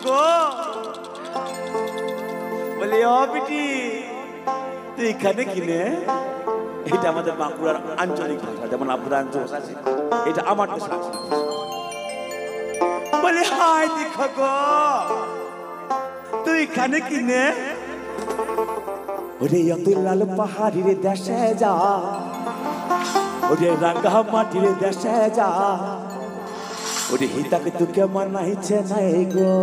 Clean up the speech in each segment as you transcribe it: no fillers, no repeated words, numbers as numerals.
গো বলে ও বিটি তুই এখানে কিনে এটা আমাদের বাঁকুড়ার আঞ্চলিক ভাষা যেমন আপনার আঞ্চলিক ভাষা এটা আমার দেশে বলে হাই দেখো গো তুই এখানে কিনে ওরে অতুল লাল পাহাড়ির দেশে যা ওরে রাঙ্গা মাটির দেশে যা ওরে হিতাকে তোকে মানাইছে নাই গো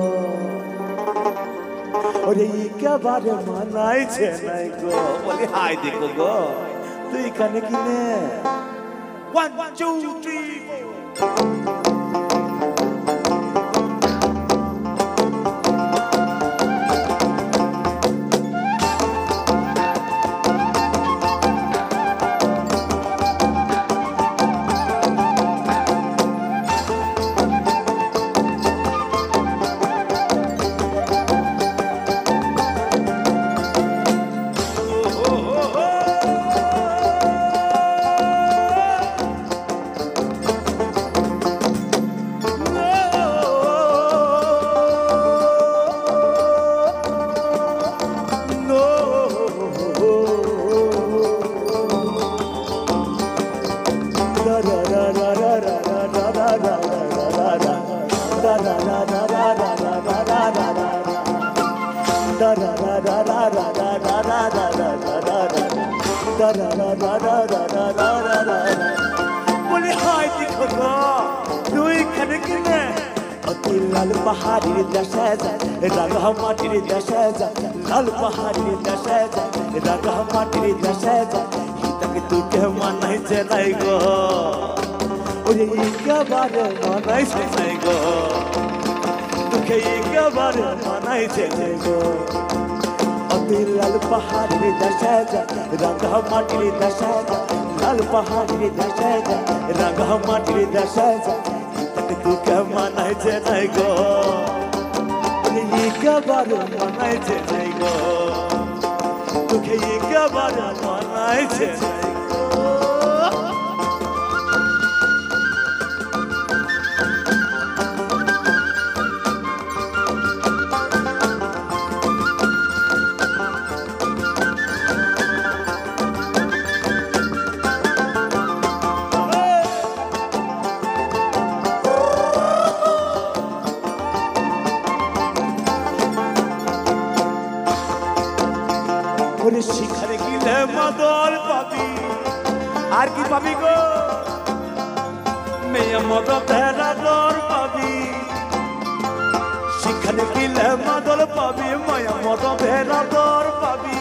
ওরে একেবারে মানাইছে নাই গো বলে হাই দেখো গো তুই এখানে কিনে 1 2 3 बोले हाय देखो गो तू एखाने किने अति लाल पहाड़ी देशे जा रागा माटिर देशे जा लाल पहाड़ी देशे जा रागा माटिर देशे जा हितके तुके मानाइছে নাই गो ओरे एकेबारे मानाइছে নাই गो तुके एकेबारे मानाइছে নাই गो लाल पहाड़ी देशे जा रागा माटिर देशे जा लाल पहाड़ी देशे जा रागा माटिर देशे जा तक तुके मानाइছে নাই गो एकेबारे मानाइছে নাই गो तुके एकेबारे मानाइছে নাই गो शिखर गिले मदल पाबी আর কি পাবি গো মেয়ে মদ ভেড়া দর পাবি শিখর गिले मदल पाबी মায়া মদ ভেড়া দর পাবি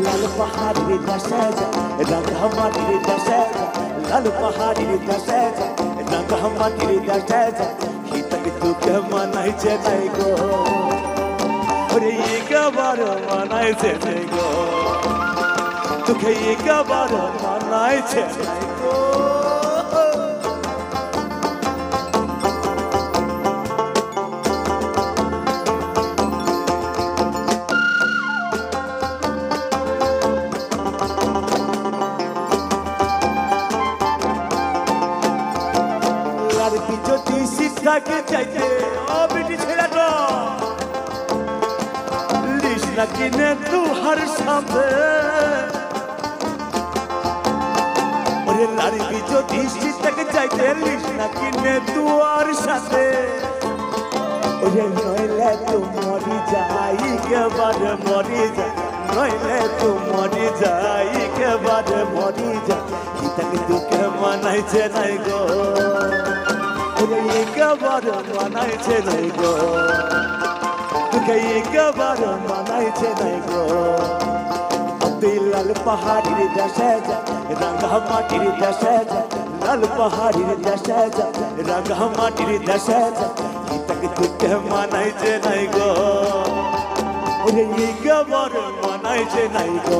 লাল পাহাড়ি দেশে যা রাঙা মাটির দেশে যা লাল পাহাড়ি দেশে যা রাঙা মাটির দেশে যা হিতকে তোকে মানাইছে নাই গো ओरे एकेबारे मानाइছে নাই गो तुके एकेबारे मानाइছে নাই गो यार पिछोती शिक्षा के चाইতে ও বিটি ছেলেটা किने तू हर साथे ओरे लारी की जो दिशी तक जाइते लिखना किने तू और साथे ओरे नइले तू मरी जाई के बारे मरी जा नइले तू मरी जाई के बारे मरी जा हितक तू के मानाइছে নাই गो ओरे एकेबारे मानाइছে নাই गो तुके एकेबारे मानाइছে নাই गो अति लाल पहाड़ी देशे जा रागा माटिर देशे जा लाल पहाड़ी देशे जा रागा माटिर देशे जा हितके तुके मानाइছে নাই गो ओरे एकेबारे मानाइছে নাই गो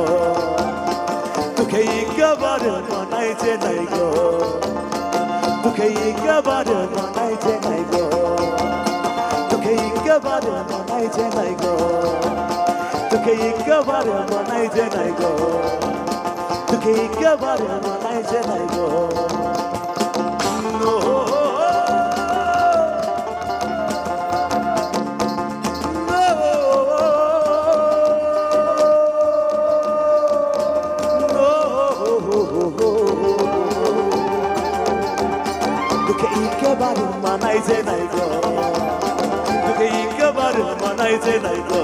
तुके एकेबारे मानाइছে নাই गो तुके एकेबारे मानाइছে নাই गो तुके एकेबारे मानाइছে নাই गो तुके एकेबारे मानाइছে নাই गो तुके एकेबारे मानाइছে নাই गो মানাইছে নাই গো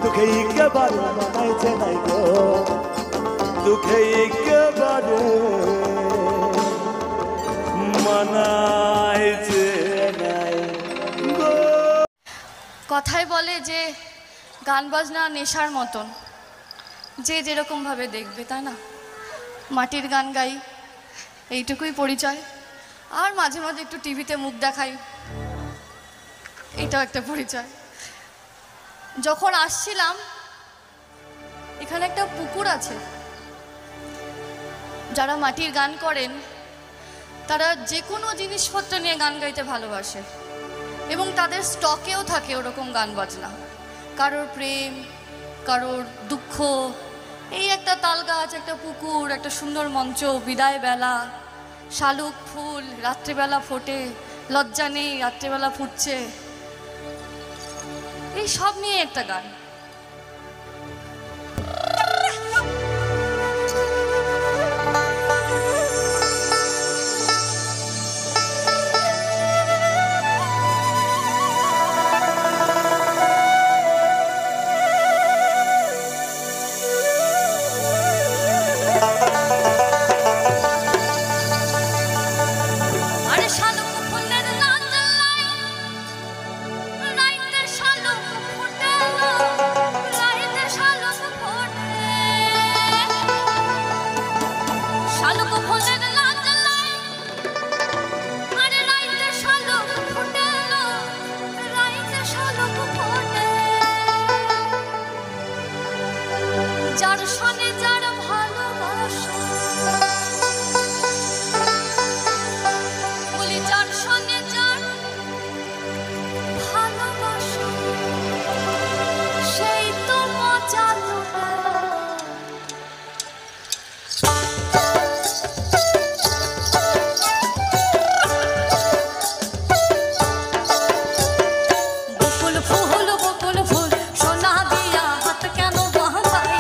তোকে একেবারে মানাইছে নাই গো তোকে একেবারে মানাইছে নাই গো। কথায় বলে যে গান বাজনা নেশার মতন, যে যেরকমভাবে দেখবে, তাই না? মাটির গান গাই, এইটুকুই পরিচয়। আর মাঝে মাঝে একটু টিভিতে মুখ দেখাই, এটাও একটা পরিচয়। যখন আসছিলাম এখানে একটা পুকুর আছে, যারা মাটির গান করেন তারা যে কোনো জিনিসপত্র নিয়ে গান গাইতে ভালোবাসে এবং তাদের স্টকেও থাকে ওরকম গান বাজনা। কারোর প্রেম, কারোর দুঃখ, এই একটা তাল গাছ, একটা পুকুর, একটা সুন্দর মঞ্চ, বিদায় বেলা, শালুক ফুল রাত্রিবেলা ফোটে, লজ্জা নেই রাত্রিবেলা ফুটছে, এই সব নিয়ে একটা গান। যার সনে যার ভালোবাসা, বলি যার সনে যার ভালোবাসা, সেই তো মজা বকুল ফুল সোনা দিয়া হাত কেন বাঁধাই,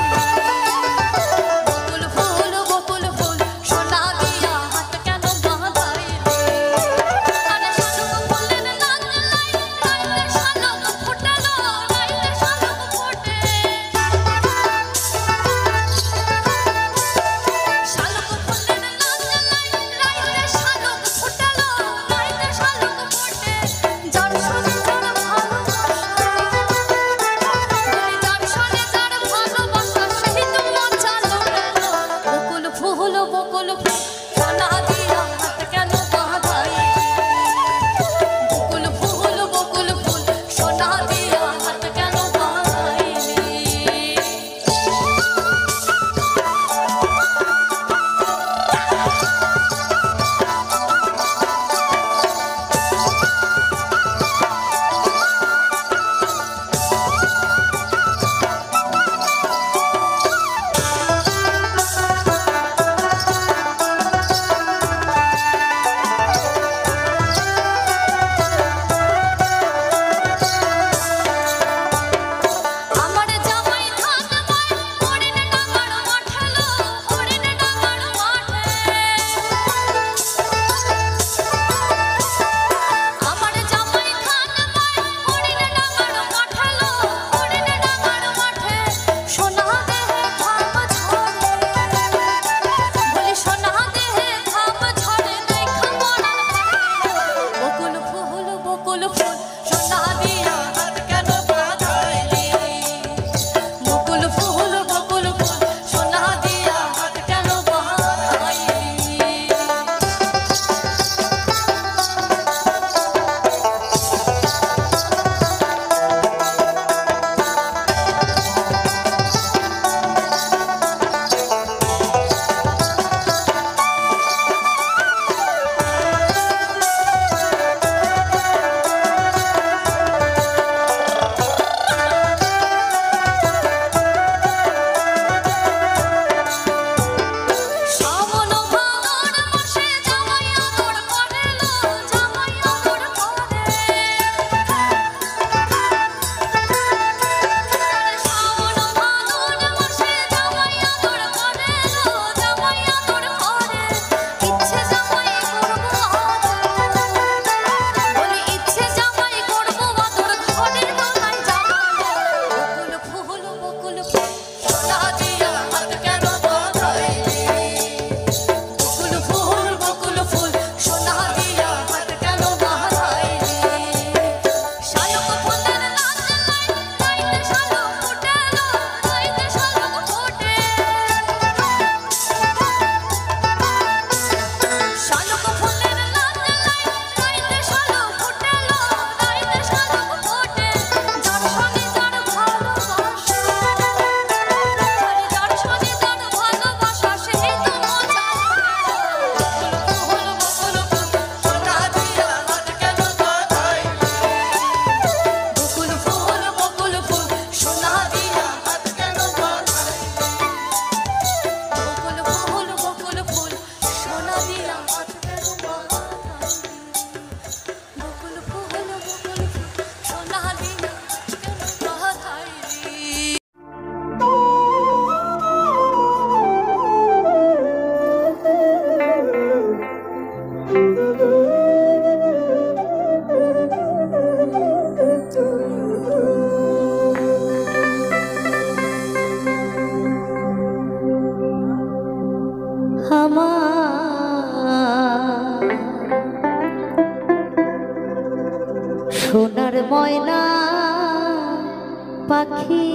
পাখি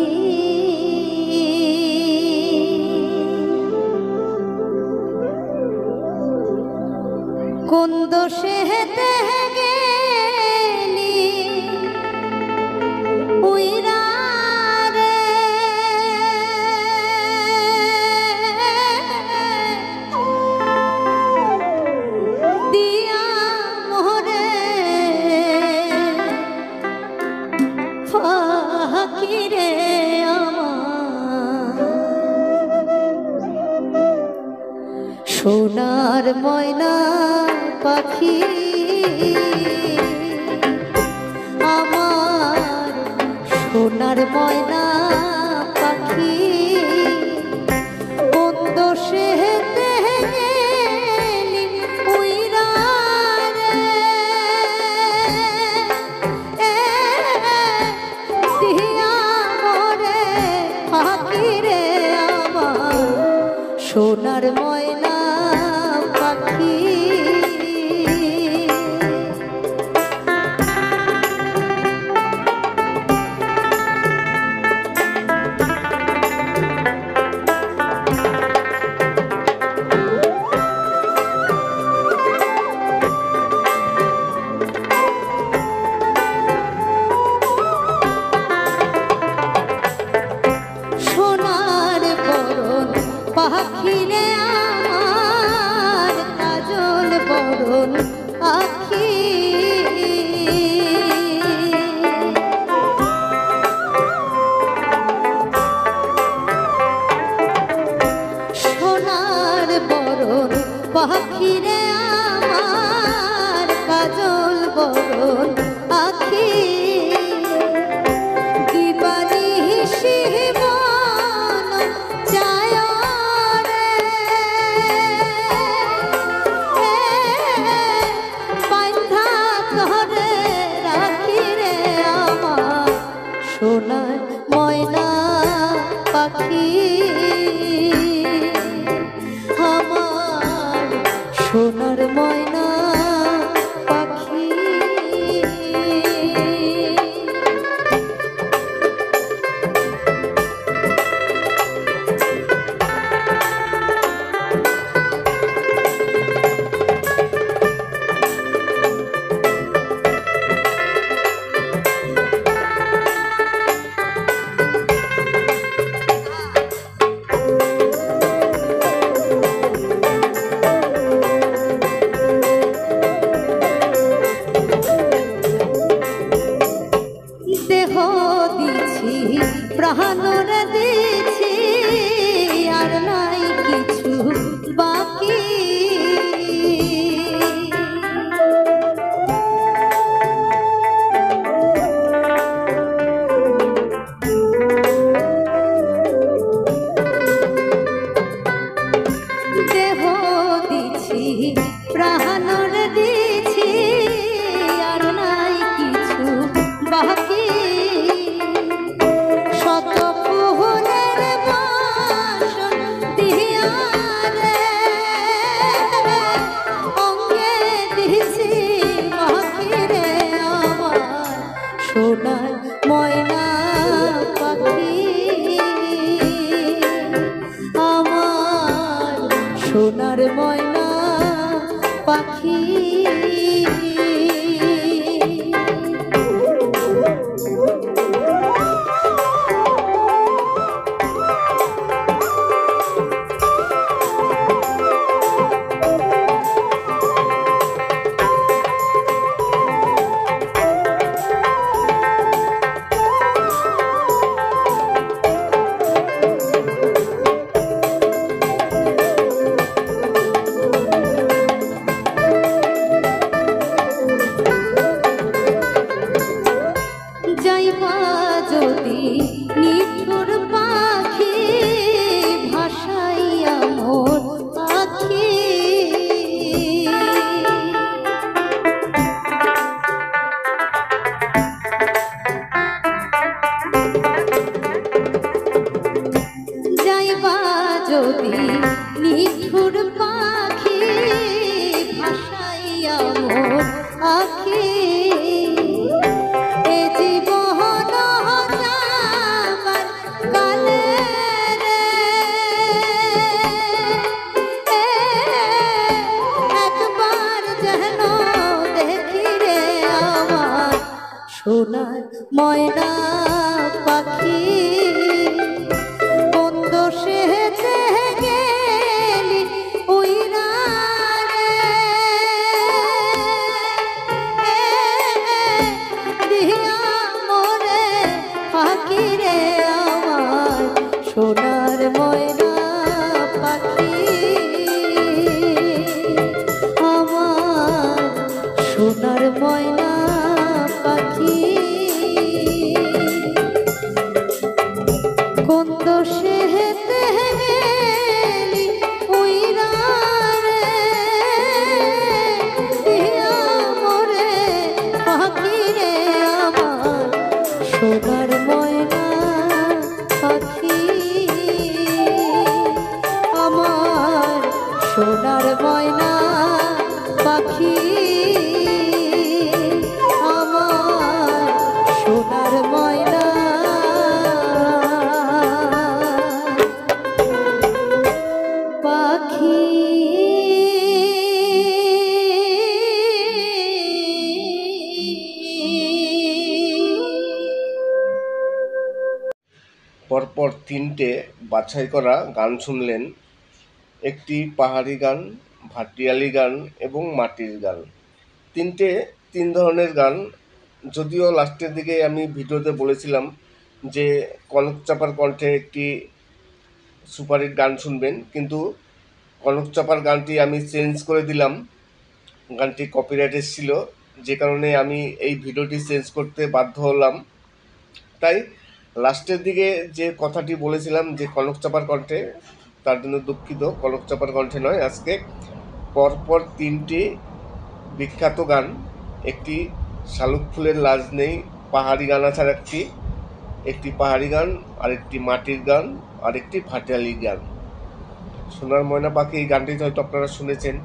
কোন দোষে হেতে গেলি উইরা রে দিয়া মোরে ফাঁকি রে আমার সোনার ময়না পাখি আমার সোনার ময়না পাখি কোন দোষে হেতে গেলি উইরা রে দিয়া মোরে ফাঁকি রে আমার সোনার ময়না পাখি সোনার বরণ পাখি রে আমার কাজল বরণ আখি সোনার বরণ পাখি রে আমার কাজল বরণ আখি দিবানি শিব সোনার ময়না পাখি আমার সোনার ময়না পাখি দেহ দিছি প্রাণর দিছি আর নাই কিছু বাকি দেহ দিছি প্রাণর দিছি আর নাই কিছু বাকি শত ফুলের বাসন দিয়া রে অঙ্গে দিছি পাখি রে আমার সোনার ময়না পাখি আমার সোনার ময়না পাখি আখি এ জীবন ময়না পাখি কোন দোষেতে গেলি উইরা রে দিয়া মোরে পাখি রে আমার সোনার ময়না পাখি আমার সোনার ময়না পাখি কোন দোষেতে গেলি উইরা রে দিয়া মোরে পাখি রে আমার সোনার ময়না পাখি আমার সোনার ময়না পাখি আমার সোনার ময়না পাখি পরপর তিনটে বাছাই করা গান শুনলেন। একটি পাহাড়ি গান, ভাটিয়ালি গান এবং মাটির গান। তিন ধরনের গান। যদিও লাস্টের দিকে আমি ভিডিওতে বলেছিলাম যে কনক চাপার কণ্ঠে একটি সুপারহিট গান শুনবেন, কিন্তু কনক চাপার গানটি আমি চেঞ্জ করে দিলাম। গানটি কপিরাইট এসেছিল, যে কারণে আমি এই ভিডিওটি চেঞ্জ করতে বাধ্য হলাম। তাই লাস্টের দিকে যে কথাটি বলেছিলাম যে কনক চাপার কণ্ঠে, তার জন্য দুঃখিত। কনক চাপার কণ্ঠে নয়। আজকে পরপর তিনটি বিখ্যাত গান, একটি শালুক ফুলের লাজ নেই পাহাড়ি গান আছে, একটি পাহাড়ি গান, আরেকটি মাটির গান, আরেকটি ভাটিয়ালি গান। সোনার ময়না পাখি এই গানটি হয়তো আপনারা শুনেছেন।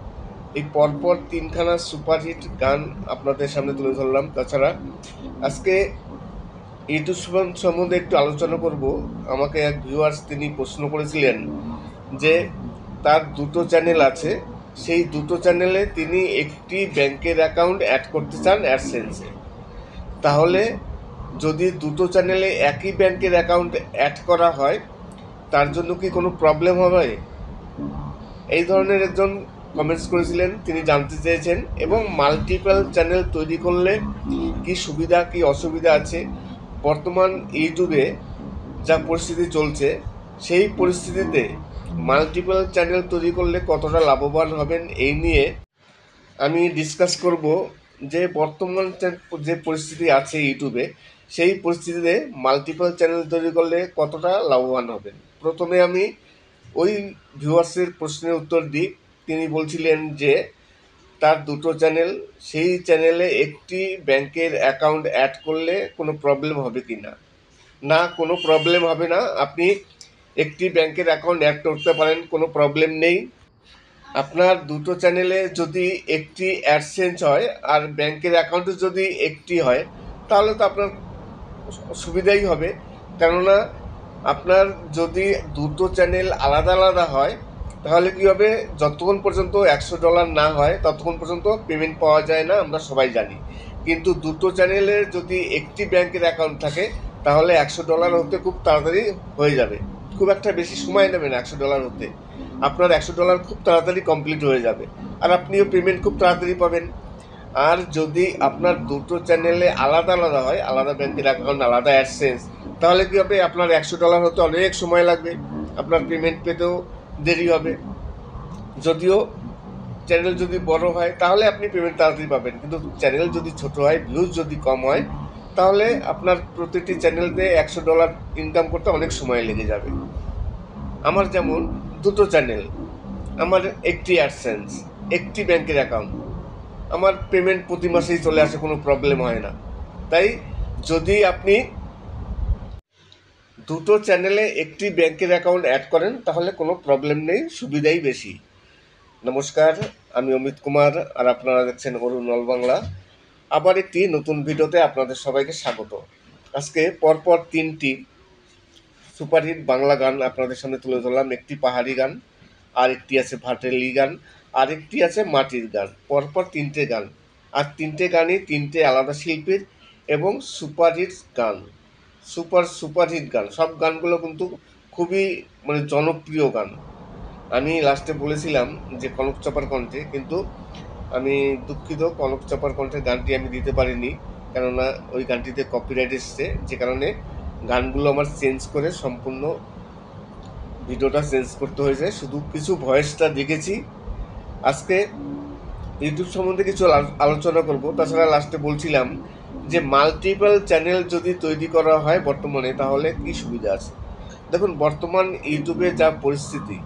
এই পরপর তিনখানা সুপারহিট গান আপনাদের সামনে তুলে ধরলাম। তাছাড়া আজকে ইউটিউব সম্বন্ধে একটু আলোচনা করব। আমাকে এক ভিউয়ার্স তিনি প্রশ্ন করেছিলেন যে তার দুটো চ্যানেল আছে, সেই দুটো চ্যানেলে তিনি একটি ব্যাংকের অ্যাকাউন্ট অ্যাড করতে চান অ্যাডসেন্সে। তাহলে যদি দুটো চ্যানেলে একই ব্যাংকের অ্যাকাউন্ট অ্যাড করা হয়, তার জন্য কি কোনো প্রবলেম হবে? এই ধরনের একজন কমেন্টস করেছিলেন, তিনি জানতে চেয়েছেন। এবং মাল্টিপল চ্যানেল তৈরি করলে কি সুবিধা কি অসুবিধা আছে, বর্তমান ইউটিউবে যা পরিস্থিতি চলছে, সেই পরিস্থিতিতে মাল্টিপল চ্যানেল তৈরি করলে কতটা লাভবান হবেন, এই নিয়ে আমি ডিসকাস করব। যে বর্তমান যে পরিস্থিতি আছে ইউটিউবে, সেই পরিস্থিতিতে মাল্টিপল চ্যানেল তৈরি করলে কতটা লাভবান হবেন। প্রথমে আমি ওই ভিউয়ার্সের প্রশ্নের উত্তর দিই। তিনি বলছিলেন যে তার দুটো চ্যানেল, সেই চ্যানেলে একটি ব্যাংকের অ্যাকাউন্ট অ্যাড করলে কোনো প্রবলেম হবে কি না। না, কোনো প্রবলেম হবে না। আপনি একটি ব্যাংকের অ্যাকাউন্ট অ্যাড করতে পারেন, কোনো প্রবলেম নেই। আপনার দুটো চ্যানেলে যদি একটি অ্যাডসেন্স হয় আর ব্যাংকের অ্যাকাউন্টে যদি একটি হয়, তাহলে তো আপনার সুবিধাই হবে। কেননা আপনার যদি দুটো চ্যানেল আলাদা আলাদা হয়, তাহলে কী হবে, যতক্ষণ পর্যন্ত $100 না হয় ততক্ষণ পর্যন্ত পেমেন্ট পাওয়া যায় না, আমরা সবাই জানি। কিন্তু দুটো চ্যানেলের যদি একটি ব্যাংকের অ্যাকাউন্ট থাকে, তাহলে $100 হতে খুব তাড়াতাড়ি হয়ে যাবে। খুব একটা বেশি সময় নেবে না $100 হতে। আপনার $100 খুব তাড়াতাড়ি কমপ্লিট হয়ে যাবে, আর আপনিও পেমেন্ট খুব তাড়াতাড়ি পাবেন। আর যদি আপনার দুটো চ্যানেলে আলাদা আলাদা হয়, আলাদা ব্যাংকের অ্যাকাউন্ট, আলাদা অ্যাডসেন্স, তাহলে কী হবে, আপনার $100 হতে অনেক সময় লাগবে, আপনার পেমেন্ট পেতেও দেরি হবে। যদিও চ্যানেল যদি বড় হয় তাহলে আপনি পেমেন্ট তাড়াতাড়ি পাবেন, কিন্তু চ্যানেল যদি ছোট হয়, ভিউজ যদি কম হয়, তাহলে আপনার প্রতিটি চ্যানেলতে $100 ইনকাম করতে অনেক সময় লেগে যাবে। আমার যেমন দুটো চ্যানেল, আমার একটি অ্যাডসেন্স, একটি ব্যাংকের অ্যাকাউন্ট, আমার পেমেন্ট প্রতি মাসেই চলে আসে, কোনো প্রবলেম হয় না। তাই যদি আপনি দুটো চ্যানেলে একটি ব্যাংকের অ্যাকাউন্ট অ্যাড করেন, তাহলে কোনো প্রবলেম নেই, সুবিধাই বেশি। নমস্কার, আমি অমিত কুমার, আর আপনারা দেখছেন অরুণ অল বাংলা। আবার একটি নতুন ভিডিওতে আপনাদের সবাইকে স্বাগত। আজকে পরপর তিনটি সুপারহিট বাংলা গান আপনাদের সামনে তুলে ধরলাম। একটি পাহাড়ি গান, আর একটি আছে ভাটিয়ালি গান, আর একটি আছে মাটির গান। পরপর তিনটে গান, আর তিনটে গানই তিনটে আলাদা শিল্পীর। এবং সুপারহিট গান, সুপারহিট গান, সব গানগুলো কিন্তু খুবই মানে জনপ্রিয় গান। আমি লাস্টে বলেছিলাম যে কনক চাপার কণ্ঠে, কিন্তু আমি দুঃখিত, কনক চাপার কণ্ঠের গানটি আমি দিতে পারিনি, কেননা ওই গানটিতে কপিরাইট এসছে, যে কারণে গানগুলো আমার চেঞ্জ করে সম্পূর্ণ ভিডিওটা চেঞ্জ করতে হয়েছে। শুধু কিছু ভয়েসটা দেখেছি। আজকে ইউটিউব সম্বন্ধে কিছু আলোচনা করব। তাছাড়া লাস্টে বলছিলাম যে মাল্টিপল চ্যানেল যদি তৈরি করা হয় বর্তমানে, তাহলে কি সুবিধা আছে। দেখুন, বর্তমান ইউটিউবে যা পরিস্থিতি,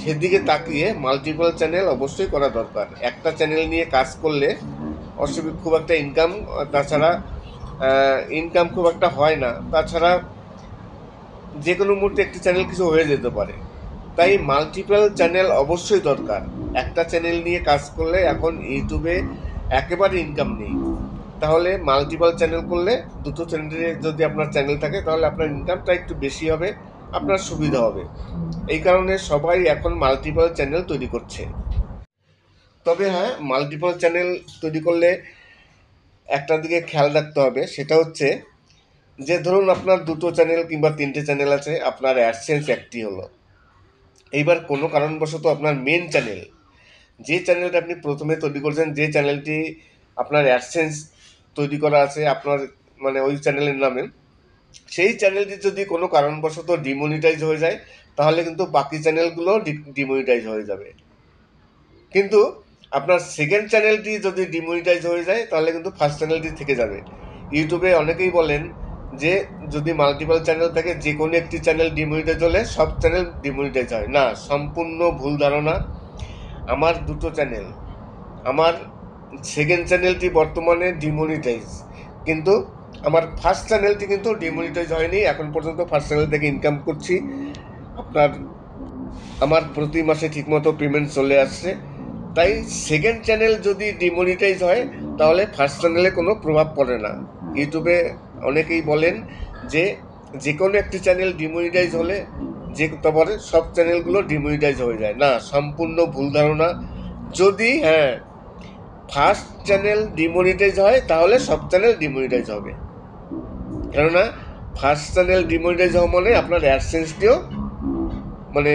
সেদিকে তাকিয়ে মাল্টিপল চ্যানেল অবশ্যই করা দরকার। একটা চ্যানেল নিয়ে কাজ করলে খুব একটা ইনকাম, তাছাড়া ইনকাম খুব একটা হয় না, তাছাড়া যে কোনো মুহূর্তে একটি চ্যানেল কিছু হয়ে যেতে পারে। তাই মাল্টিপল চ্যানেল অবশ্যই দরকার। একটা চ্যানেল নিয়ে কাজ করলে এখন ইউটিউবে একেবারে ইনকাম নেই। তাহলে মাল্টিপল চ্যানেল করলে, দুটো চ্যানেলে যদি আপনার চ্যানেল থাকে, তাহলে আপনার ইনকামটা একটু বেশি হবে, আপনার সুবিধা হবে। এই কারণে সবাই এখন মাল্টিপল চ্যানেল তৈরি করছে। তবে হ্যাঁ, মাল্টিপল চ্যানেল তৈরি করলে একটা দিকে খেয়াল রাখতে হবে, সেটা হচ্ছে যে ধরুন আপনার দুটো চ্যানেল কিংবা তিনটে চ্যানেল আছে, আপনার অ্যাডসেন্স একটি হলো। এইবার কোনো কারণবশত আপনার মেন চ্যানেল, যে চ্যানেলটা আপনি প্রথমে তৈরি করছেন, যে চ্যানেলটি আপনার অ্যাডসেন্স তৈরি করা আছে আপনার মানে ওই চ্যানেলের নামে, সেই চ্যানেলটি যদি কোনো কারণবশত ডিমনিটাইজ হয়ে যায়, তাহলে কিন্তু বাকি চ্যানেলগুলো ডিমনিটাইজ হয়ে যাবে। কিন্তু আপনার সেকেন্ড চ্যানেলটি যদি ডিমনিটাইজ হয়ে যায়, তাহলে কিন্তু ফার্স্ট চ্যানেলটি থেকে যাবে। ইউটিউবে অনেকেই বলেন যে যদি মাল্টিপল চ্যানেল থাকে, যে কোনো একটি চ্যানেল ডিমনিটাইজ হলে সব চ্যানেল ডিমনিটাইজ হয় না, সম্পূর্ণ ভুল ধারণা। আমার দুটো চ্যানেল, আমার সেকেন্ড চ্যানেলটি বর্তমানে ডিমনিটাইজ, কিন্তু আমার ফার্স্ট চ্যানেলটি কিন্তু ডিমনিটাইজ হয়নি। এখন পর্যন্ত ফার্স্ট চ্যানেল থেকে ইনকাম করছি। আমার প্রতি মাসে ঠিকমতো পেমেন্ট চলে আসছে। তাই সেকেন্ড চ্যানেল যদি ডিমনিটাইজ হয়, তাহলে ফার্স্ট চ্যানেলে কোনো প্রভাব পড়ে না। ইউটিউবে অনেকেই বলেন যে যে কোনো একটি চ্যানেল ডিমনিটাইজ হলে তারপরে সব চ্যানেলগুলো ডিমনিটাইজ হয়ে যায় না, সম্পূর্ণ ভুল ধারণা। যদি ফার্স্ট চ্যানেল ডিমনিটাইজ হয়, তাহলে সব চ্যানেল ডিমনিটাইজ হবে, কেননা ফার্স্ট চ্যানেল ডিমনিটাইজ হওয়া মানে আপনার অ্যাডসেন্সটিও মানে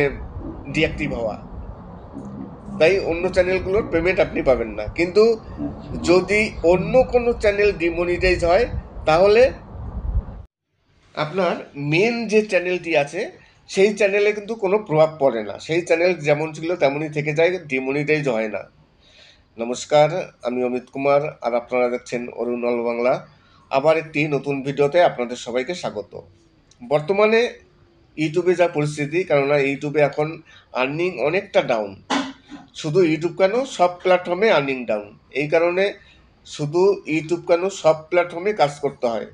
ডিঅ্যাক্টিভ হওয়া। তাই অন্য চ্যানেলগুলোর পেমেন্ট আপনি পাবেন না। কিন্তু যদি অন্য কোনো চ্যানেল ডিমনিটাইজ হয়, তাহলে আপনার মেন যে চ্যানেলটি আছে সেই চ্যানেলে কিন্তু কোনো প্রভাব পড়ে না, সেই চ্যানেল যেমন ছিল তেমনই থেকে যায়, ডিমনিটাইজ হয় না। নমস্কার, আমি অমিত কুমার, আর আপনারা দেখছেন অরুণ অল বাংলা। আবার একটি নতুন ভিডিওতে আপনাদের সবাইকে স্বাগত। বর্তমানে ইউটিউবে যা পরিস্থিতি, কেননা ইউটিউবে এখন আর্নিং অনেকটা ডাউন। শুধু ইউটিউব কেন, সব প্ল্যাটফর্মে আর্নিং ডাউন। এই কারণে শুধু ইউটিউব কেন, সব প্ল্যাটফর্মে কাজ করতে হয়।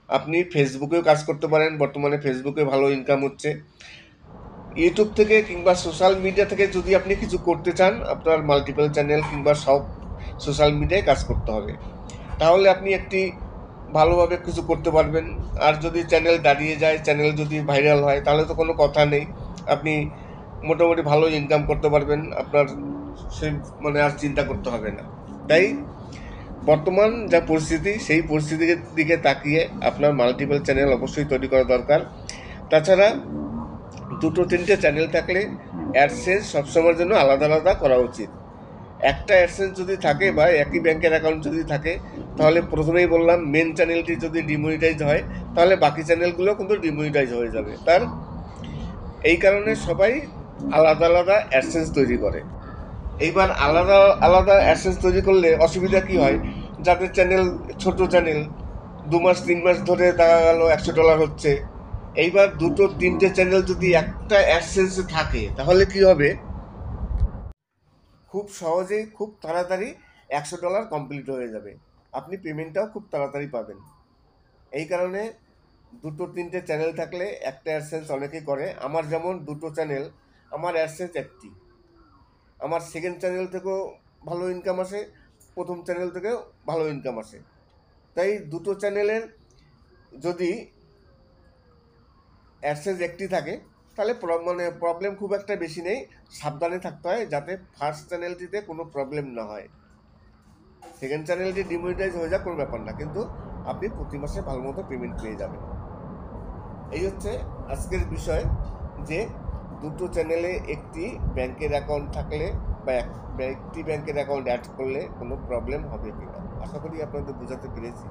আপনি ফেসবুকেও কাজ করতে পারেন, বর্তমানে ফেসবুকে ভালো ইনকাম হচ্ছে। ইউটিউব থেকে কিংবা সোশ্যাল মিডিয়া থেকে যদি আপনি কিছু করতে চান, আপনার মাল্টিপল চ্যানেল কিংবা সব সোশ্যাল মিডিয়ায় কাজ করতে হবে, তাহলে আপনি একটি ভালোভাবে কিছু করতে পারবেন। আর যদি চ্যানেল দাঁড়িয়ে যায়, চ্যানেল যদি ভাইরাল হয়, তাহলে তো কোনো কথা নেই, আপনি মোটামুটি ভালো ইনকাম করতে পারবেন, আপনার সে মানে আর চিন্তা করতে হবে না। তাই বর্তমান যা পরিস্থিতি, সেই পরিস্থিতির দিকে তাকিয়ে আপনার মাল্টিপল চ্যানেল অবশ্যই তৈরি করা দরকার। তাছাড়া দুটো তিনটে চ্যানেল থাকলে অ্যাডসেন্স সবসময়ের জন্য আলাদা আলাদা করা উচিত। একটা অ্যাডসেন্স যদি থাকে বা একই ব্যাংকের অ্যাকাউন্ট যদি থাকে, তাহলে প্রথমেই বললাম মেন চ্যানেলটি যদি ডিমনিটাইজ হয়, তাহলে বাকি চ্যানেলগুলো কিন্তু ডিমনিটাইজ হয়ে যাবে। এই কারণে সবাই আলাদা আলাদা অ্যাডসেন্স তৈরি করে। এইবার আলাদা আলাদা অ্যাডসেন্স তৈরি করলে অসুবিধা কি হয়, যাদের চ্যানেল ছোট চ্যানেল, 2 মাস 3 মাস ধরে দেখা গেল $100 হচ্ছে। এইবার দুটো তিনটে চ্যানেল যদি একটা অ্যাডসেন্সে থাকে, তাহলে কি হবে, খুব সহজেই খুব তাড়াতাড়ি $100 কমপ্লিট হয়ে যাবে, আপনি পেমেন্টটাও খুব তাড়াতাড়ি পাবেন। এই কারণে দুটো তিনটে চ্যানেল থাকলে একটা অ্যাডসেন্স অনেকেই করে। আমার যেমন দুটো চ্যানেল, আমার অ্যাডসেন্স একটি। আমার সেকেন্ড চ্যানেল থেকেও ভালো ইনকাম আসে, প্রথম চ্যানেল থেকেও ভালো ইনকাম আসে। তাই দুটো চ্যানেলের যদি অ্যাডসেন্স একটি থাকে, তাহলে প্রবলেম খুব একটা বেশি নেই। সাবধানে থাকতে হয় যাতে ফার্স্ট চ্যানেলটিতে কোনো প্রবলেম না হয়। সেকেন্ড চ্যানেলটি ডিমনিটাইজ হয়ে যাক কোনো ব্যাপার না, কিন্তু আপনি প্রতি মাসে ভালো মতো পেমেন্ট পেয়ে যাবেন। এই হচ্ছে আজকের বিষয়, যে দুটো চ্যানেলে একটি ব্যাংকের অ্যাকাউন্ট থাকলে বা একটি ব্যাংকের অ্যাকাউন্ট অ্যাড করলে কোনো প্রবলেম হবে কি না। আশা করি আপনাদের বোঝাতে পেরেছি।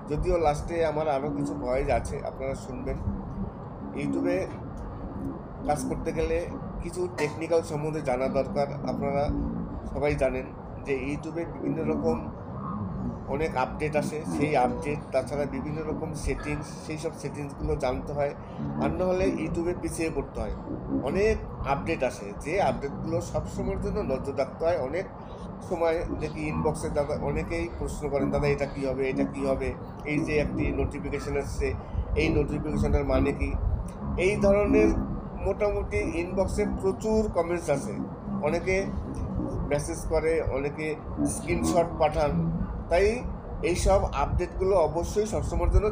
যদিও লাস্টে আমার আরও কিছু ভয়েস আছে, আপনারা শুনবেন। ইউটিউবে কাজ করতে গেলে কিছু টেকনিক্যাল সম্বন্ধে জানা দরকার। আপনারা সবাই জানেন যে ইউটিউবে বিভিন্ন রকম অনেক আপডেট আসে, সেই আপডেট, তাছাড়া বিভিন্ন রকম সেটিংস, সেই সব সেটিংসগুলো জানতে হয়। আর নাহলে ইউটিউবে পিছিয়ে পড়তে হয়। অনেক আপডেট আসে, যে আপডেটগুলো সবসময়ের জন্য নজর রাখতে হয়। অনেক সময় দেখি ইনবক্সে দাদা অনেকেই প্রশ্ন করেন, দাদা এটা কী হবে, এটা কী হবে, এই যে একটি নোটিফিকেশান আসছে, এই নোটিফিকেশানের মানে কি, এই ধরনের মোটামুটি ইনবক্সে প্রচুর কমেন্টস আসে। অনেকে মেসেজ করে, অনেকে স্ক্রিনশট পাঠান। তাই এইসব আপডেটগুলো অবশ্যই সবসময়ের জন্য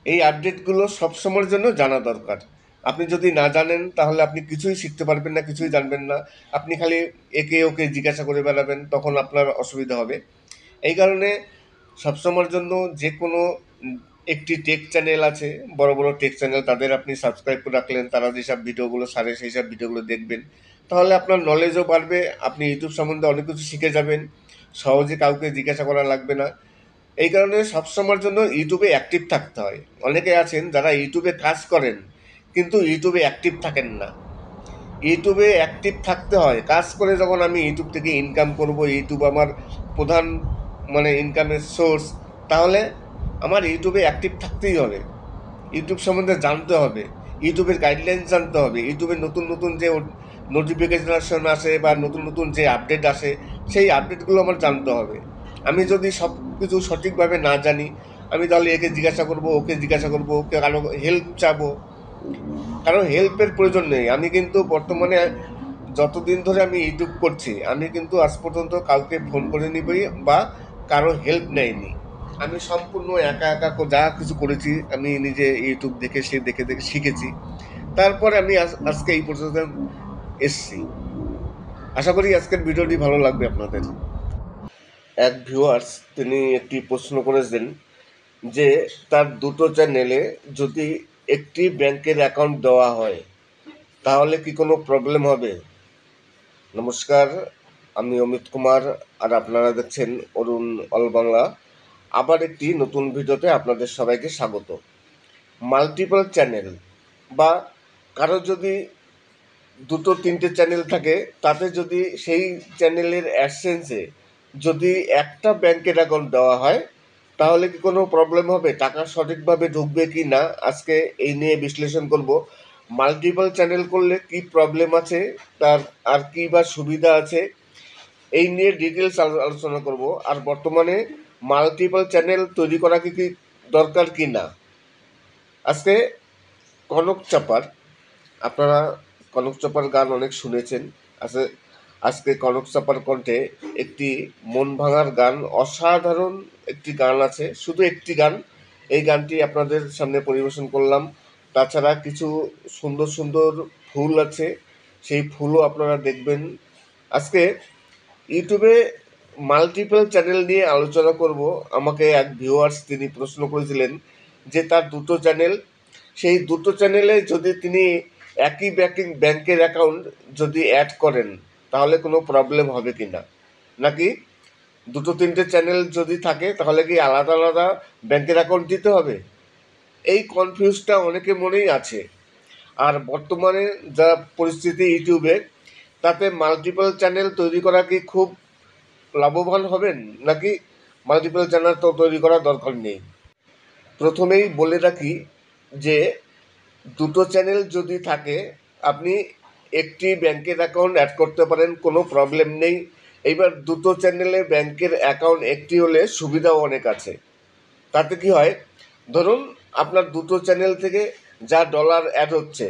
এই আপডেটগুলো সবসময়ের জন্য জানা দরকার। আপনি যদি না জানেন তাহলে আপনি কিছুই শিখতে পারবেন না, কিছুই জানবেন না। আপনি খালি একে ওকে জিজ্ঞাসা করে বেড়াবেন, তখন আপনার অসুবিধা হবে। এই কারণে সবসময়ের জন্য যে কোনো একটি টেক চ্যানেল আছে, বড় বড় টেক চ্যানেল, তাদের আপনি সাবস্ক্রাইব করে রাখলেন। তারা যেসব ভিডিওগুলো ছাড়ে সেই সব ভিডিওগুলো দেখবেন, তাহলে আপনার নলেজও বাড়বে। আপনি ইউটিউব সম্বন্ধে অনেক কিছু শিখে যাবেন, সহজে কাউকে জিজ্ঞাসা করা লাগবে না। এই কারণে সবসময়ের জন্য ইউটিউবে অ্যাক্টিভ থাকতে হয়। অনেকে আছেন যারা ইউটিউবে কাজ করেন কিন্তু ইউটিউবে অ্যাক্টিভ থাকেন না। ইউটিউবে অ্যাক্টিভ থাকতে হয়। কাজ করে যখন আমি ইউটিউব থেকে ইনকাম করব, ইউটিউব আমার প্রধান ইনকামের সোর্স, তাহলে আমার ইউটিউবে অ্যাক্টিভ থাকতেই হবে। ইউটিউব সম্বন্ধে জানতে হবে, ইউটিউবের গাইডলাইন্স জানতে হবে, ইউটিউবের নতুন নতুন যে নোটিফিকেশন আসে বা নতুন নতুন যে আপডেট আসে, সেই আপডেটগুলো আমার জানতে হবে। আমি যদি সব কিছু সঠিকভাবে না জানি, আমি তাহলে একে জিজ্ঞাসা করব, ওকে জিজ্ঞাসা করব, ওকে কারো হেল্প চাবো। কারো হেল্পের প্রয়োজন নেই। আমি কিন্তু বর্তমানে যতদিন ধরে আমি ইউটিউব করছি, আমি কিন্তু আজ পর্যন্ত কাউকে ফোন করে নিবই বা কারো হেল্প নেয়নি। আমি সম্পূর্ণ একা একা যা কিছু করেছি, আমি নিজে ইউটিউব দেখে দেখে শিখেছি। তারপরে আমি আজকে এই পর্যন্ত এসছি। আশা করি আজকের ভিডিওটি ভালো লাগবে আপনাদের। এক ভিউয়ার্স তিনি একটি প্রশ্ন করেছেন যে তার দুটো চ্যানেলে যদি একটি ব্যাংকের অ্যাকাউন্ট দেওয়া হয় তাহলে কি কোনো প্রবলেম হবে? নমস্কার, আমি অমিত কুমার, আর আপনারা দেখছেন অরুণ অল বাংলা। আবার একটি নতুন ভিডিওতে আপনাদের সবাইকে স্বাগত। মাল্টিপল চ্যানেল বা কারো যদি দুটো তিনটে চ্যানেল থাকে, তাতে যদি সেই চ্যানেলের অ্যাডসেন্সে যদি একটা ব্যাংকের অ্যাকাউন্ট দেওয়া হয় তাহলে কি কোনো প্রবলেম হবে? টাকা সঠিকভাবে ঢুকবে কি না, আজকে এই নিয়ে বিশ্লেষণ করব। মাল্টিপল চ্যানেল করলে কি প্রবলেম আছে, তার আর কি বা সুবিধা আছে, এই নিয়ে ডিটেলস আলোচনা করব। আর বর্তমানে মাল্টিপল চ্যানেল তৈরি করা কি দরকার কি না। আজকে কনক চাপার, আপনারা কনক চাপার গান অনেক শুনেছেন। আজকে কনক চাপার কণ্ঠে একটি মন ভাঙার গান, অসাধারণ একটি গান আছে, শুধু একটি গান। এই গানটি আপনাদের সামনে পরিবেশন করলাম। তাছাড়া কিছু সুন্দর সুন্দর ফুল আছে, সেই ফুলও আপনারা দেখবেন। আজকে ইউটিউবে মাল্টিপল চ্যানেল নিয়ে আলোচনা করব। আমাকে এক ভিউয়ার্স তিনি প্রশ্ন করেছিলেন যে তার দুটো চ্যানেল, সেই দুটো চ্যানেলে যদি তিনি একই ব্যাংকের অ্যাকাউন্ট যদি অ্যাড করেন তাহলে কোনো প্রবলেম হবে কি না, নাকি দুটো তিনটে চ্যানেল যদি থাকে তাহলে কি আলাদা আলাদা ব্যাংকের অ্যাকাউন্ট দিতে হবে। এই কনফিউজটা অনেকের মনেই আছে। আর বর্তমানে যা পরিস্থিতি ইউটিউবে, তাতে মাল্টিপল চ্যানেল তৈরি করা কি খুব লাভবান হবেন, নাকি মাল্টিপল চ্যানেল তো তৈরি করার দরকার নেই? প্রথমেই বলে রাখি যে দুটো চ্যানেল যদি থাকে আপনি একটি ব্যাংকের অ্যাকাউন্ট অ্যাড করতে পারেন, কোনো প্রবলেম নেই। এইবার দুটো চ্যানেলে ব্যাংকের অ্যাকাউন্ট একটি হলে সুবিধাও অনেক আছে। তাতে কি হয়, ধরুন আপনার দুটো চ্যানেল থেকে যা ডলার অ্যাড হচ্ছে,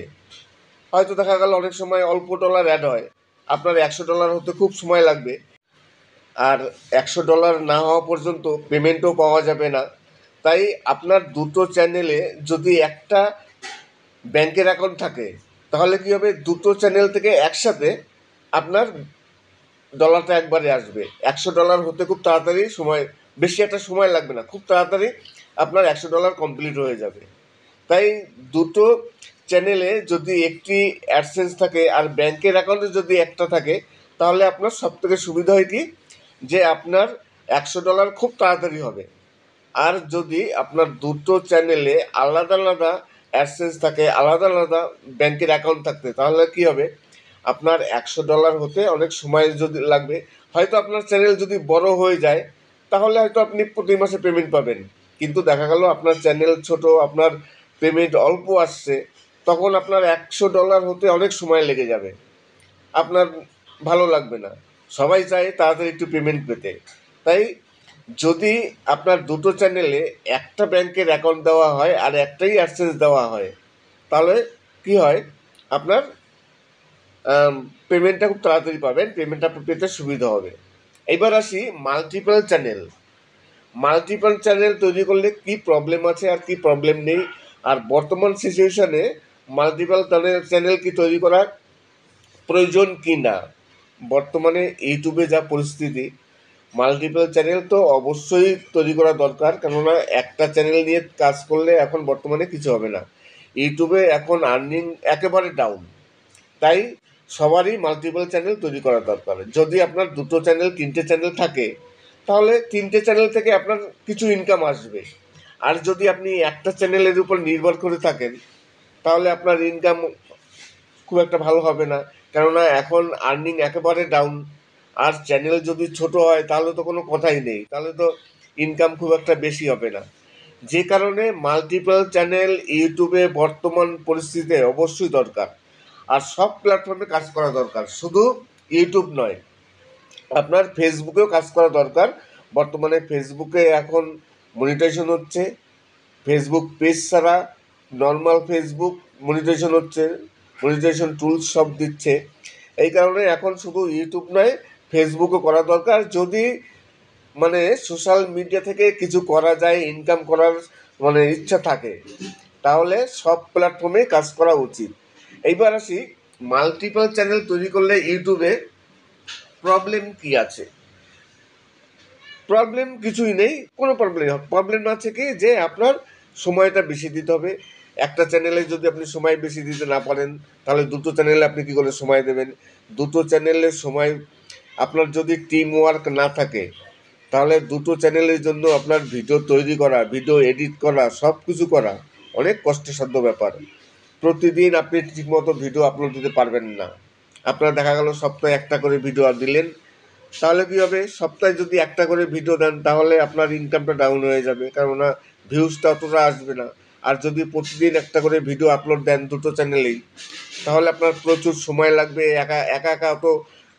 হয়তো দেখা গেল অনেক সময় অল্প ডলার অ্যাড হয়, আপনার $100 হতে খুব সময় লাগবে, আর $100 না হওয়া পর্যন্ত পেমেন্টও পাওয়া যাবে না। তাই আপনার দুটো চ্যানেলে যদি একটা ব্যাংকের অ্যাকাউন্ট থাকে তাহলে কি হবে, দুটো চ্যানেল থেকে একসাথে আপনার ডলারটা একবারে আসবে। $100 হতে খুব তাড়াতাড়ি সময়, বেশি একটা সময় লাগবে না, খুব তাড়াতাড়ি আপনার $100 কমপ্লিট হয়ে যাবে। তাই দুটো চ্যানেলে যদি একটি অ্যাডসেন্স থাকে আর ব্যাংকের অ্যাকাউন্টে যদি একটা থাকে, তাহলে আপনার সব থেকে সুবিধা হয় কি, যে আপনার $100 খুব তাড়াতাড়ি হবে। আর যদি আপনার দুটো চ্যানেলে আলাদা আলাদা অ্যাডসেন্স থাকে, আলাদা আলাদা ব্যাংকের অ্যাকাউন্ট থাকতে, তাহলে কি হবে, আপনার $100 হতে অনেক সময় যদি লাগবে। হয়তো আপনার চ্যানেল যদি বড় হয়ে যায়, তাহলে হয়তো আপনি প্রতি মাসে পেমেন্ট পাবেন। কিন্তু দেখা গেল আপনার চ্যানেল ছোট, আপনার পেমেন্ট অল্প আসছে, তখন আপনার $100 হতে অনেক সময় লেগে যাবে, আপনার ভালো লাগবে না। সবাই চায় তাড়াতাড়ি একটু পেমেন্ট পেতে। তাই যদি আপনার দুটো চ্যানেলে একটা ব্যাংকের অ্যাকাউন্ট দেওয়া হয় আর একটাই অ্যাডসেন্স দেওয়া হয়, তাহলে কি হয়, আপনার পেমেন্টটা খুব তাড়াতাড়ি পাবেন, পেমেন্টটা পেতে সুবিধা হবে। এবার আসি মাল্টিপল চ্যানেল। মাল্টিপল চ্যানেল তৈরি করলে কি প্রবলেম আছে আর কি প্রবলেম নেই, আর বর্তমান সিচুয়েশনে মাল্টিপল চ্যানেল কি তৈরি করার প্রয়োজন কি না। বর্তমানে ইউটিউবে যা পরিস্থিতি, মাল্টিপল চ্যানেল তো অবশ্যই তৈরি করা দরকার, কেননা একটা চ্যানেল নিয়ে কাজ করলে এখন বর্তমানে কিছু হবে না। ইউটিউবে এখন আর্নিং একেবারে ডাউন। তাই সবারই মাল্টিপল চ্যানেল তৈরি করা দরকার। যদি আপনার দুটো চ্যানেল, তিনটে চ্যানেল থাকে, তাহলে তিনটে চ্যানেল থেকে আপনার কিছু ইনকাম আসবে। আর যদি আপনি একটা চ্যানেলের উপর নির্ভর করে থাকেন, তাহলে আপনার ইনকাম খুব একটা ভালো হবে না, কেননা এখন আর্নিং একেবারে ডাউন। আর চ্যানেল যদি ছোট হয়, তাহলে তো কোনো কথাই নেই, তাহলে তো ইনকাম খুব একটা বেশি হবে না। যে কারণে মাল্টিপল চ্যানেল ইউটিউবে বর্তমান পরিস্থিতিতে অবশ্যই দরকার। আর সব প্ল্যাটফর্মে কাজ করা দরকার, শুধু ইউটিউব নয়, আপনার ফেসবুকেও কাজ করা দরকার। বর্তমানে ফেসবুকে এখন মনিটাইজেশন হচ্ছে, ফেসবুক পেজ ছাড়া নর্মাল ফেসবুক মনিটাইজেশন হচ্ছে, মনিটাইজেশন টুলস সব দিচ্ছে। এই কারণে এখন শুধু ইউটিউব নয়, ফেসবুকও করা দরকার। যদি মানে সোশ্যাল মিডিয়া থেকে কিছু করা যায়, ইনকাম করার ইচ্ছা থাকে, তাহলে সব প্ল্যাটফর্মে কাজ করা উচিত। এইবার আসি মাল্টিপল চ্যানেল তৈরি করলে ইউটিউবে প্রবলেম কি আছে। প্রবলেম কিছুই নেই, কোনো প্রবলেম আছে কি, যে আপনার সময়টা বেশি দিতে হবে। একটা চ্যানেলে যদি আপনি সময় বেশি দিতে না পারেন, তাহলে দুটো চ্যানেলে আপনি কী করে সময় দেবেন। দুটো চ্যানেলের সময়, আপনার যদি টিম ওয়ার্ক না থাকে, তাহলে দুটো চ্যানেলের জন্য আপনার ভিডিও তৈরি করা, ভিডিও এডিট করা, সব কিছু করা অনেক কষ্টসাধ্য ব্যাপার। প্রতিদিন আপনি ঠিকমতো ভিডিও আপলোড দিতে পারবেন না। আপনার দেখা গেল সপ্তাহে একটা করে ভিডিও দিলেন, তাহলে কী হবে, সপ্তাহে যদি একটা করে ভিডিও দেন, তাহলে আপনার ইনকামটা ডাউন হয়ে যাবে, কেননা ভিউজটা অতটা আসবে না। আর যদি প্রতিদিন একটা করে ভিডিও আপলোড দেন দুটো চ্যানেলেই, তাহলে আপনার প্রচুর সময় লাগবে। একা একা অত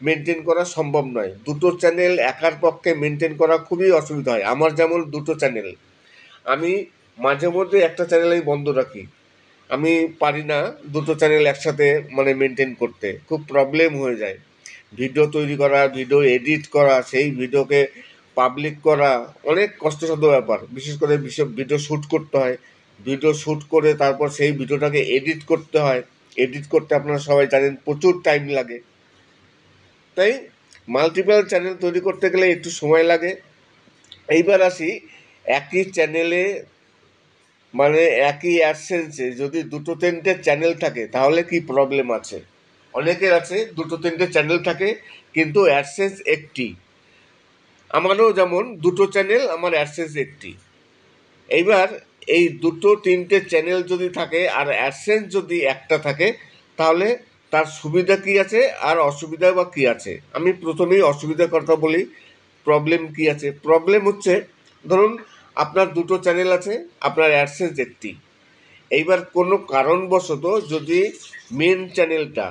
মেনটেন করা সম্ভব নয়। দুটো চ্যানেল একার পক্ষে মেনটেন করা খুবই অসুবিধা হয়। আমার যেমন দুটো চ্যানেল, আমি মাঝে মধ্যে একটা চ্যানেলেই বন্ধ রাখি। আমি পারি না দুটো চ্যানেল একসাথে মেনটেন করতে, খুব প্রবলেম হয়ে যায়। ভিডিও তৈরি করা, ভিডিও এডিট করা, সেই ভিডিওকে পাবলিক করা অনেক কষ্টসাধ্য ব্যাপার। বিশেষ করে ভিডিও শ্যুট করতে হয়, ভিডিও শ্যুট করে তারপর সেই ভিডিওটাকে এডিট করতে হয়। এডিট করতে আপনারা সবাই জানেন প্রচুর টাইম লাগে। তাই মাল্টিপল চ্যানেল তৈরি করতে গেলে একটু সময় লাগে। এইবার আসি, একই চ্যানেলে একই অ্যাডসেন্সে যদি দুটো তিনটে চ্যানেল থাকে, তাহলে কি প্রবলেম আছে। অনেকের আছে দুটো তিনটে চ্যানেল থাকে, কিন্তু অ্যাডসেন্স একটি। আমারও যেমন দুটো চ্যানেল, আমার অ্যাডসেন্স একটি। এইবার এই দুটো তিনটে চ্যানেল যদি থাকে আর অ্যাডসেন্স যদি একটা থাকে, তাহলে তার সুবিধা কি আছে আর অসুবিধা বা কী আছে। আমি প্রথমেই অসুবিধার কথা বলি, প্রবলেম কি আছে। প্রবলেম হচ্ছে, ধরুন আপনার দুটো চ্যানেল আছে, আপনার অ্যাডসেন্স একটি। এইবার কোনো কারণবশত যদি মেন চ্যানেলটা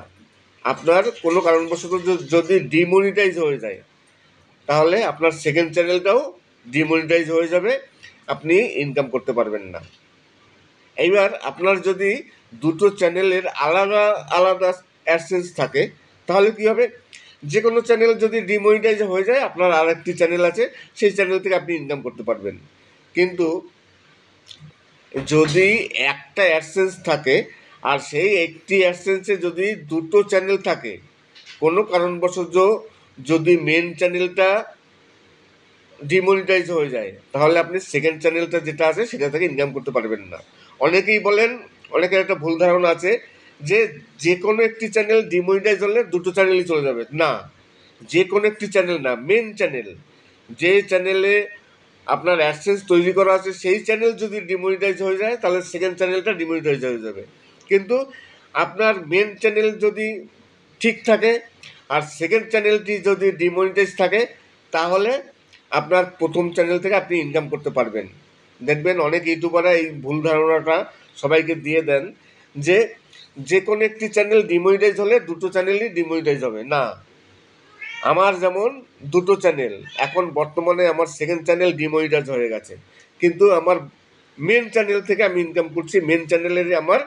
আপনার কোনো কারণবশত যদি ডিমনিটাইজ হয়ে যায়, তাহলে আপনার সেকেন্ড চ্যানেলটাও ডিমনিটাইজ হয়ে যাবে, আপনি ইনকাম করতে পারবেন না। এইবার আপনার যদি দুটো চ্যানেলের আলাদা আলাদা অ্যাডসেন্স থাকে, তাহলে কী হবে, যে কোনো চ্যানেল যদি ডিমনিটাইজ হয়ে যায়, আপনার আরেকটি চ্যানেল আছে, সেই চ্যানেল থেকে আপনি ইনকাম করতে পারবেন। কিন্তু যদি একটা অ্যাডসেন্স থাকে আর সেই একটি অ্যাডসেন্সে যদি দুটো চ্যানেল থাকে, কোনো কারণবশত যদি মেন চ্যানেলটা ডিমনিটাইজ হয়ে যায় তাহলে আপনি সেকেন্ড চ্যানেলটা যেটা আছে সেটা থেকে ইনকাম করতে পারবেন না। অনেকেই বলেন, অনেকের একটা ভুল ধারণা আছে যে যে কোনো একটি চ্যানেল ডিমনিটাইজ হলে দুটো চ্যানেলই চলে যাবে। না, যে কোনো একটি চ্যানেল না, মেন চ্যানেল, যে চ্যানেলে আপনার অ্যাডসেন্স তৈরি করা আছে সেই চ্যানেল যদি ডিমনিটাইজ হয়ে যায় তাহলে সেকেন্ড চ্যানেলটা ডিমনিটাইজ হয়ে যাবে। কিন্তু আপনার মেন চ্যানেল যদি ঠিক থাকে আর সেকেন্ড চ্যানেলটি যদি ডিমনিটাইজ থাকে তাহলে আপনার প্রথম চ্যানেল থেকে আপনি ইনকাম করতে পারবেন। দেখবেন অনেক ইউটিউবাররা এই ভুল ধারণাটা সবাইকে দিয়ে দেন যে যে কোনো একটি চ্যানেল ডিমনিটাইজ হলে দুটো চ্যানেলই ডিমনিটাইজ হবে। না, আমার যেমন দুটো চ্যানেল, এখন বর্তমানে আমার সেকেন্ড চ্যানেল ডিমনিটাইজ হয়ে গেছে, কিন্তু আমার মেন চ্যানেল থেকে আমি ইনকাম করছি। মেন চ্যানেলের আমার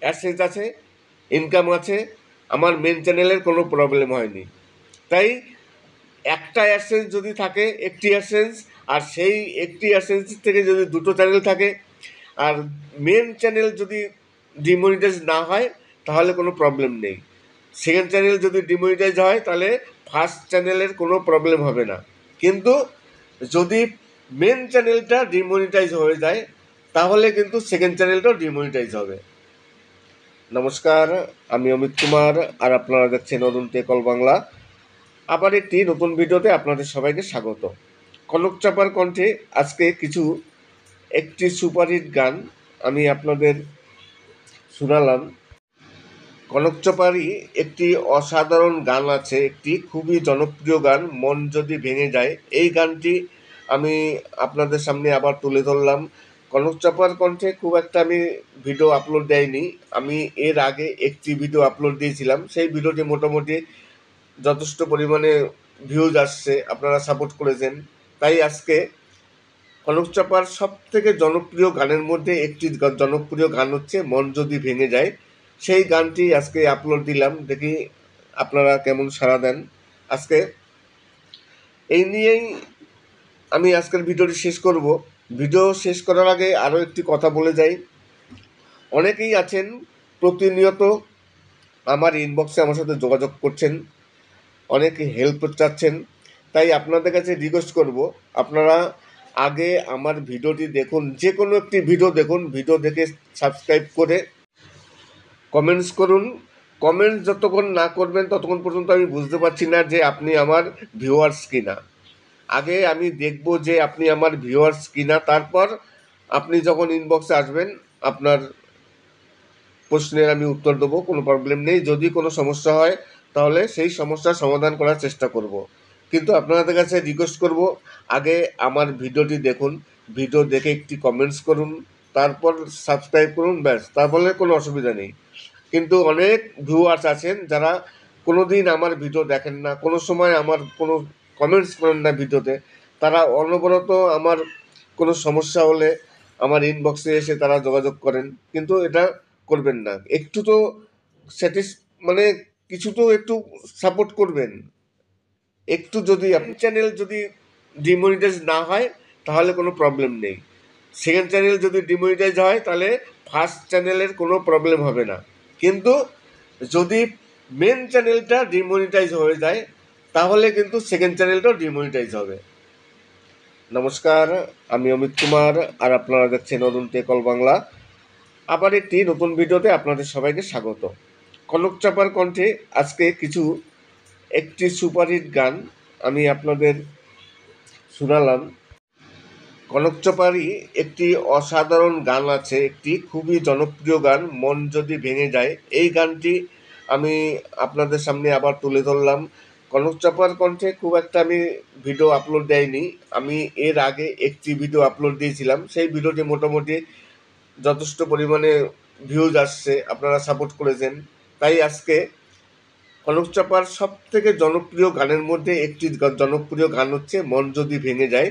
অ্যাডসেন্স আছে, ইনকাম আছে, আমার মেন চ্যানেলের কোনো প্রবলেম হয়নি। তাই একটা অ্যাডসেন্স যদি থাকে, একটি অ্যাডসেন্স, আর সেই একটি অ্যাডসেন্স থেকে যদি দুটো চ্যানেল থাকে আর মেন চ্যানেল যদি ডিমনিটাইজ না হয় তাহলে কোনো প্রবলেম নেই। সেকেন্ড চ্যানেল যদি ডিমনিটাইজ হয় তাহলে ফার্স্ট চ্যানেলের কোনো প্রবলেম হবে না। কিন্তু যদি মেন চ্যানেলটা ডিমনিটাইজ হয়ে যায় তাহলে কিন্তু সেকেন্ড চ্যানেলটাও ডিমনিটাইজ হবে। নমস্কার, আমি অমিত কুমার আর আপনারা দেখছেন অরুণ টেকল বাংলা। আবার একটি নতুন ভিডিওতে আপনাদের সবাইকে স্বাগত। কনক চাপার কণ্ঠে আজকে একটি সুপারহিট গান আমি আপনাদের শোনালাম। কনক চাপারই একটি অসাধারণ গান আছে, একটি খুবই জনপ্রিয় গান, মন যদি ভেঙে যায়। এই গানটি আমি আপনাদের সামনে আবার তুলে ধরলাম। কনক চাপার কণ্ঠে খুব একটা আমি ভিডিও আপলোড দেয়নি, আমি এর আগে একটি ভিডিও আপলোড দিয়েছিলাম। সেই ভিডিওটি মোটামুটি যথেষ্ট পরিমাণে ভিউজ আসছে, আপনারা সাপোর্ট করেছেন। তাই আজকে কনক চাপার সব থেকে জনপ্রিয় গানের মধ্যে একটি জনপ্রিয় গান হচ্ছে মন যদি ভেঙে যায়। সেই গানটি আজকে আপলোড দিলাম, দেখি আপনারা কেমন সাড়া দেন। আজকে এই নিয়েই আমি আজকের ভিডিওটি শেষ করব। ভিডিও শেষ করার আগে আরও একটি কথা বলে যাই। অনেকেই আছেন প্রতিনিয়ত আমার ইনবক্সে আমার সাথে যোগাযোগ করছেন, অনেকে হেল্প চাচ্ছেন। তাই আপনাদের কাছে রিকোয়েস্ট করব, আপনারা আগে আমার ভিডিওটি দেখুন, যে কোনো একটি ভিডিও দেখুন, ভিডিও দেখে সাবস্ক্রাইব করে কমেন্টস করুন। কমেন্টস যতক্ষণ না করবেন ততক্ষণ পর্যন্ত আমি বুঝতে পারছি না যে আপনি আমার ভিউয়ার্স কিনা। আগে আমি দেখব যে আপনি আমার ভিউয়ার্স কিনা, তারপর আপনি যখন ইনবক্সে আসবেন আপনার প্রশ্নের আমি উত্তর দেবো, কোনো প্রবলেম নেই। যদি কোনো সমস্যা হয় তাহলে সেই সমস্যার সমাধান করার চেষ্টা করব। কিন্তু আপনাদের কাছে রিকোয়েস্ট করব, আগে আমার ভিডিওটি দেখুন, ভিডিও দেখে একটি কমেন্টস করুন, তারপর সাবস্ক্রাইব করুন, ব্যাস, তারপরে কোনো অসুবিধা নেই। কিন্তু অনেক ভিউয়ার্স আছেন যারা কোনো দিন আমার ভিডিও দেখেন না, কোনো সময় আমার কোনো কমেন্টস করেন না ভিডিওতে, তারা অনবরত আমার কোনো সমস্যা হলে আমার ইনবক্সে এসে তারা যোগাযোগ করেন। কিন্তু এটা করবেন না, একটু তো মানে কিছু তো একটু সাপোর্ট করবেন। একটু যদি আপনি চ্যানেল যদি ডিমনিটাইজ না হয় তাহলে কোনো প্রবলেম নেই। সেকেন্ড চ্যানেল যদি ডিমনিটাইজ হয় তাহলে ফার্স্ট চ্যানেলের কোনো প্রবলেম হবে না। কিন্তু যদি মেন চ্যানেলটা ডিমনিটাইজ হয়ে যায় তাহলে কিন্তু সেকেন্ড চ্যানেলটাও ডিমনিটাইজ হবে। নমস্কার, আমি অমিত কুমার আর আপনারা দেখছেন অরুণ টেকল বাংলা। আবার একটি নতুন ভিডিওতে আপনাদের সবাইকে স্বাগত। কনক চাপার কণ্ঠে আজকে একটি সুপারহিট গান আমি আপনাদের শোনালাম। কনক চাপারই একটি অসাধারণ গান আছে, একটি খুবই জনপ্রিয় গান, মন যদি ভেঙে যায়। এই গানটি আমি আপনাদের সামনে আবার তুলে ধরলাম। কনক চাপার কণ্ঠে খুব একটা আমি ভিডিও আপলোড দেয়নি, আমি এর আগে একটি ভিডিও আপলোড দিয়েছিলাম। সেই ভিডিওটি মোটামুটি যথেষ্ট পরিমাণে ভিউজ আসছে, আপনারা সাপোর্ট করেছেন। তাই আজকে কনক চাপার সব থেকে জনপ্রিয় গানের মধ্যে একটি জনপ্রিয় গান হচ্ছে মন যদি ভেঙে যায়।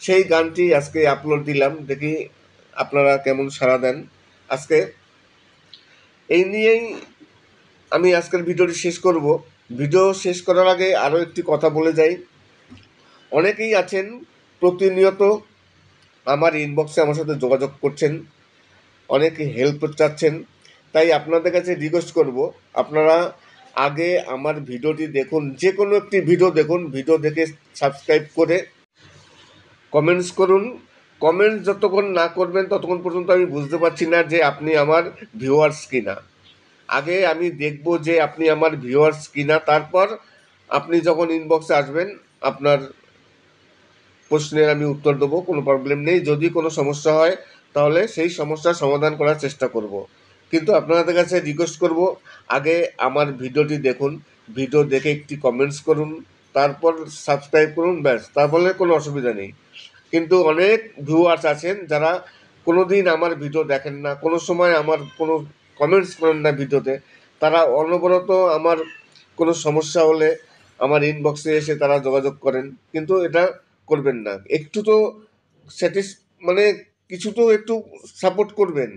সেই গানটি আজকে আপলোড দিলাম, দেখি আপনারা কেমন সাড়া দেন। আজকে এই নিয়েই আমি আজকের ভিডিওটি শেষ করব। ভিডিও শেষ করার আগে আরও একটি কথা বলে যাই। অনেকেই আছেন প্রতিনিয়ত আমার ইনবক্সে আমার সাথে যোগাযোগ করছেন, অনেকে হেল্প চাচ্ছেন। তাই আপনাদের কাছে রিকোয়েস্ট করব, আপনারা আগে আমার ভিডিওটি দেখুন, যে কোনো একটি ভিডিও দেখুন, ভিডিও দেখে সাবস্ক্রাইব করে কমেন্টস করুন। কমেন্টস যতক্ষণ না করবেন ততক্ষণ পর্যন্ত আমি বুঝতে পারছি না যে আপনি আমার ভিউয়ার্স কিনা। আগে আমি দেখব যে আপনি আমার ভিউয়ার্স কিনা, তারপর আপনি যখন ইনবক্সে আসবেন আপনার প্রশ্নের আমি উত্তর দেবো, কোনো প্রবলেম নেই। যদি কোনো সমস্যা হয় তাহলে সেই সমস্যার সমাধান করার চেষ্টা করব। কিন্তু আপনাদের কাছে রিকোয়েস্ট করব, আগে আমার ভিডিওটি দেখুন, ভিডিও দেখে একটি কমেন্টস করুন, তারপর সাবস্ক্রাইব করুন, ব্যাস, তারপরে কোনো অসুবিধা নেই। কিন্তু অনেক ভিউয়ার্স আছেন যারা কোনো দিন আমার ভিডিও দেখেন না, কোনো সময় আমার কোনো কমেন্টস করেন না ভিডিওতে। তারা অনবরত আমার কোনো সমস্যা হলে আমার ইনবক্সে এসে তারা যোগাযোগ করেন, কিন্তু এটা করবেন না। একটু তো মানে কিছু তো একটু সাপোর্ট করবেন।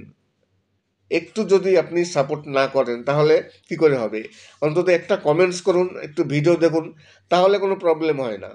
একটু যদি আপনি সাপোর্ট না করেন তাহলে কি করে হবে? অন্তত একটা কমেন্টস করুন, একটু ভিডিও দেখুন, তাহলে কোনো প্রবলেম হয় না।